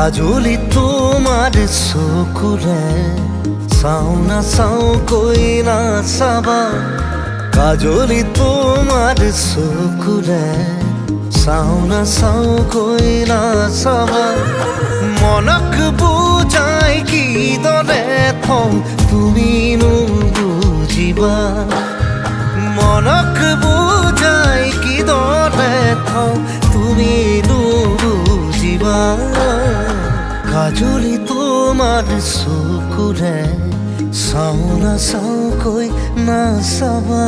কাজলি তোমাৰ চকুৰে চাওঁ নাচাওঁ কৈ নাচাবা কাজলি তোমাৰ চকুৰে চাওঁ নাচাওঁ কৈ নাচাবা মনক বুজাই কিদৰে থওঁ তুমিনো বুজিবা মনক বুজাই কিদৰে থওঁ তুমিনো বুজিবা কাজলি তোমাৰ চকুৰে চাওঁ নাচাওঁ কৈ নাচাবা